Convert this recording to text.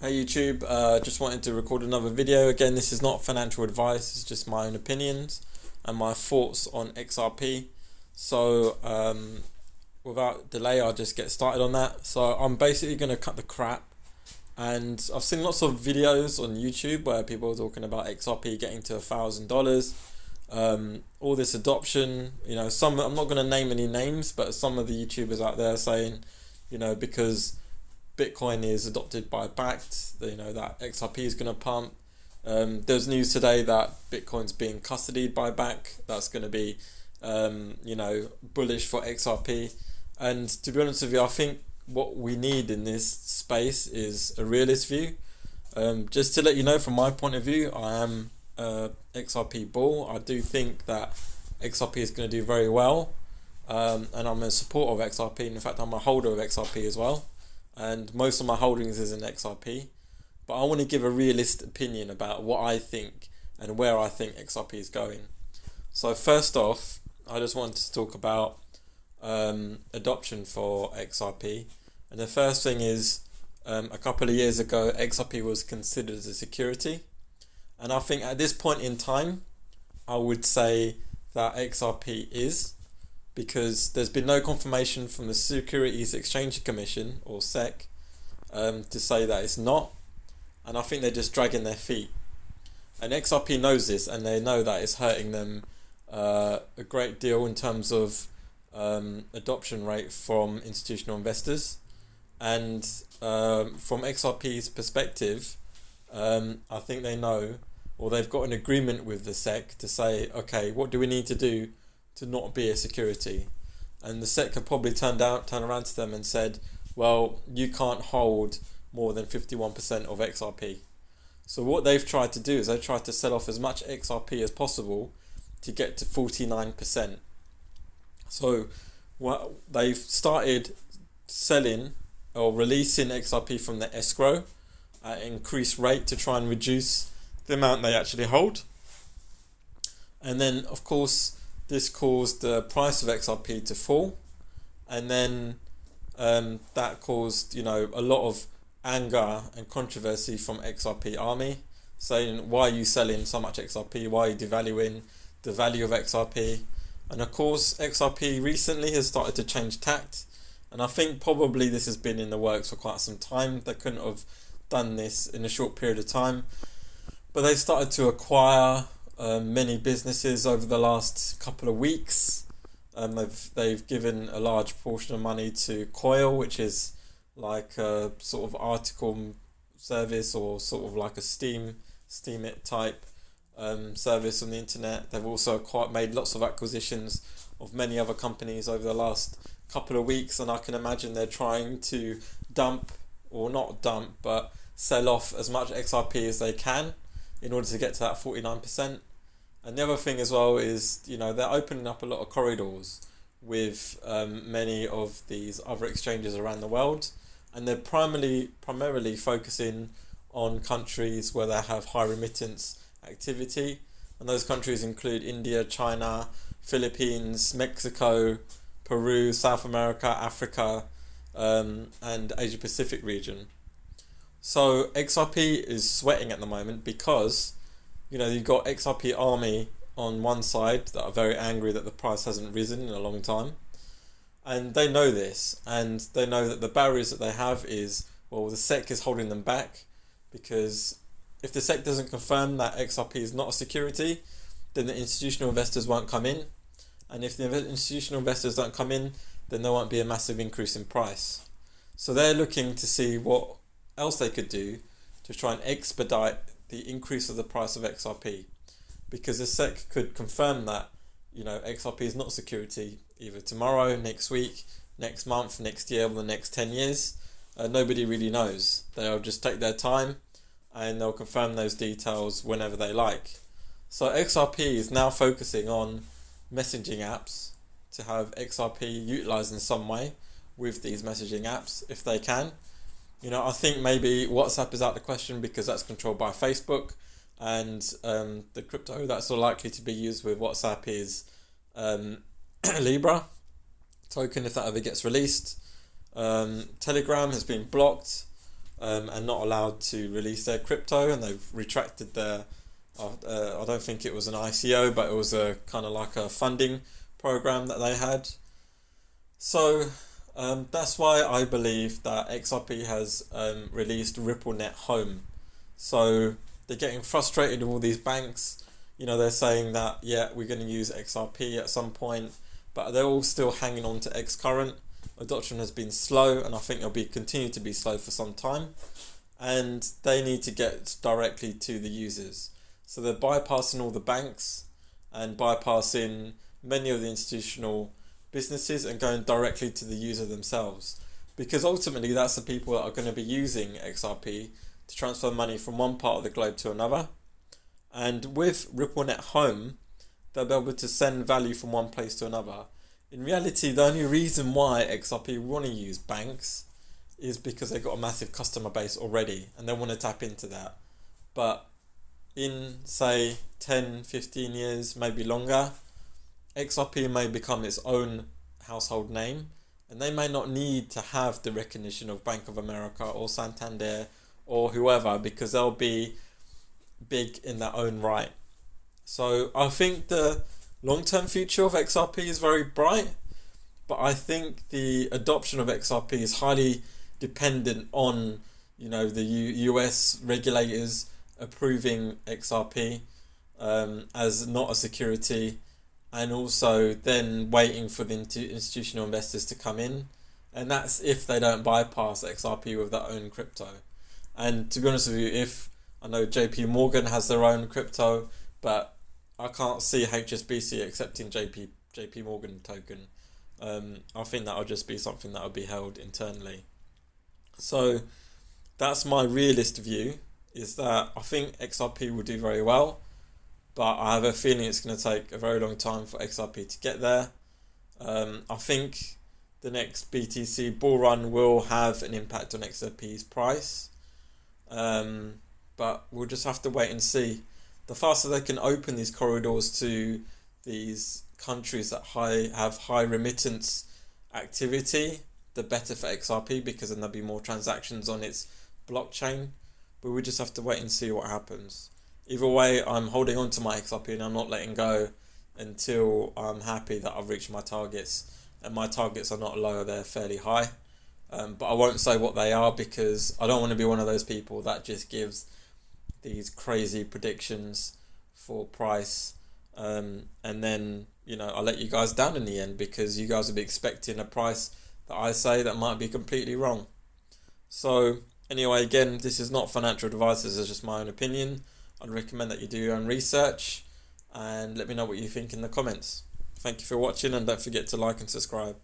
Hey YouTube, just wanted to record another video. Again, this is not financial advice, it's just my own opinions and my thoughts on XRP. So without delay, I'll just get started on that. So I'm basically going to cut the crap, and I've seen lots of videos on YouTube where people are talking about XRP getting to $1,000. All this adoption, some, I'm not going to name any names, but some of the YouTubers out there saying, because Bitcoin is adopted by Backed, that XRP is going to pump. There's news today that Bitcoin's being custodied by Back. That's going to be, bullish for XRP. And to be honest with you, I think what we need in this space is a realist view. Just to let you know, from my point of view, I am XRP bull. I do think that XRP is going to do very well, and I'm a supporter of XRP. In fact, I'm a holder of XRP as well, and most of my holdings is in XRP. But I want to give a realist opinion about what I think and where I think XRP is going. So first off, I just wanted to talk about adoption for XRP. And the first thing is, a couple of years ago, XRP was considered as a security. And I think at this point in time, I would say that XRP is, because there's been no confirmation from the Securities Exchange Commission, or SEC, to say that it's not. And I think they're just dragging their feet. And XRP knows this, and they know that it's hurting them a great deal in terms of adoption rate from institutional investors. And from XRP's perspective, I think they know, or they've got an agreement with the SEC to say, okay, what do we need to do to not be a security? And the SEC have probably turned around to them and said, well, you can't hold more than 51% of XRP. So what they've tried to do is they've tried to sell off as much XRP as possible to get to 49%. So they've started selling or releasing XRP from the escrow at an increased rate to try and reduce the amount they actually hold. And then, of course, this caused the price of XRP to fall. And then that caused, a lot of anger and controversy from XRP army, saying, why are you selling so much XRP? Why are you devaluing the value of XRP? And of course, XRP recently has started to change tact. And I think probably this has been in the works for quite some time. They couldn't have done this in a short period of time. But they started to acquire many businesses over the last couple of weeks. They've given a large portion of money to Coil, which is like a sort of article service, or sort of like a Steemit type service on the internet. They've also made lots of acquisitions of many other companies over the last couple of weeks, and I can imagine they're trying to sell off as much XRP as they can in order to get to that 49%. And the other thing as well is, they're opening up a lot of corridors with many of these other exchanges around the world, and they're primarily focusing on countries where they have high remittance activity, and those countries include India, China, Philippines, Mexico, Peru, South America, Africa, and Asia Pacific region. So XRP is sweating at the moment because, you've got XRP army on one side that are very angry that the price hasn't risen in a long time. And they know this, and they know that the barriers that they have is, well, the SEC is holding them back, because if the SEC doesn't confirm that XRP is not a security, then the institutional investors won't come in. And if the institutional investors don't come in, then there won't be a massive increase in price. So they're looking to see what else they could do to try and expedite the increase of the price of XRP, because the SEC could confirm that XRP is not a security either tomorrow, next week, next month, next year, or the next 10 years. Nobody really knows. They'll just take their time and they'll confirm those details whenever they like. So XRP is now focusing on messaging apps to have XRP utilized in some way with these messaging apps if they can. I think maybe WhatsApp is out of the question because that's controlled by Facebook, and the crypto that's all likely to be used with WhatsApp is Libra token, if that ever gets released. Telegram has been blocked and not allowed to release their crypto, and they've retracted their. I don't think it was an ICO, but it was a kind of like a funding program that they had. So that's why I believe that XRP has released RippleNet Home. So they're getting frustrated with all these banks. You know, they're saying that, yeah, we're going to use XRP at some point, but they're all still hanging on to Xcurrent. Adoption has been slow, and I think it'll be continue to be slow for some time. And they need to get directly to the users. So they're bypassing all the banks and bypassing many of the institutional businesses and going directly to the user themselves. Because ultimately that's the people that are going to be using XRP to transfer money from one part of the globe to another. And with RippleNet Home, they'll be able to send value from one place to another. In reality, the only reason why XRP want to use banks is because they've got a massive customer base already and they want to tap into that. But in, say, 10, 15 years, maybe longer, XRP may become its own household name, and they may not need to have the recognition of Bank of America or Santander or whoever, because they'll be big in their own right. So I think the long-term future of XRP is very bright, but I think the adoption of XRP is highly dependent on, you know, the US regulators approving XRP as not a security, and also then waiting for the institutional investors to come in, and that's if they don't bypass XRP with their own crypto. And to be honest with you, if I know JP Morgan has their own crypto, but I can't see HSBC accepting JP Morgan token. I think that'll just be something that'll be held internally. So that's my realist view, is that I think XRP will do very well, but I have a feeling it's going to take a very long time for XRP to get there. I think the next BTC bull run will have an impact on XRP's price, but we'll just have to wait and see. The faster they can open these corridors to these countries that have high remittance activity, the better for XRP, because then there'll be more transactions on its blockchain. But we just have to wait and see what happens. Either way, I'm holding on to my XRP and I'm not letting go until I'm happy that I've reached my targets. And my targets are not low, they're fairly high. But I won't say what they are, because I don't want to be one of those people that just gives these crazy predictions for price. And then, you know, I'll let you guys down in the end, because you guys will be expecting a price that I say that might be completely wrong. So anyway, again, this is not financial advice, this is just my own opinion. I'd recommend that you do your own research and let me know what you think in the comments. Thank you for watching, and don't forget to like and subscribe.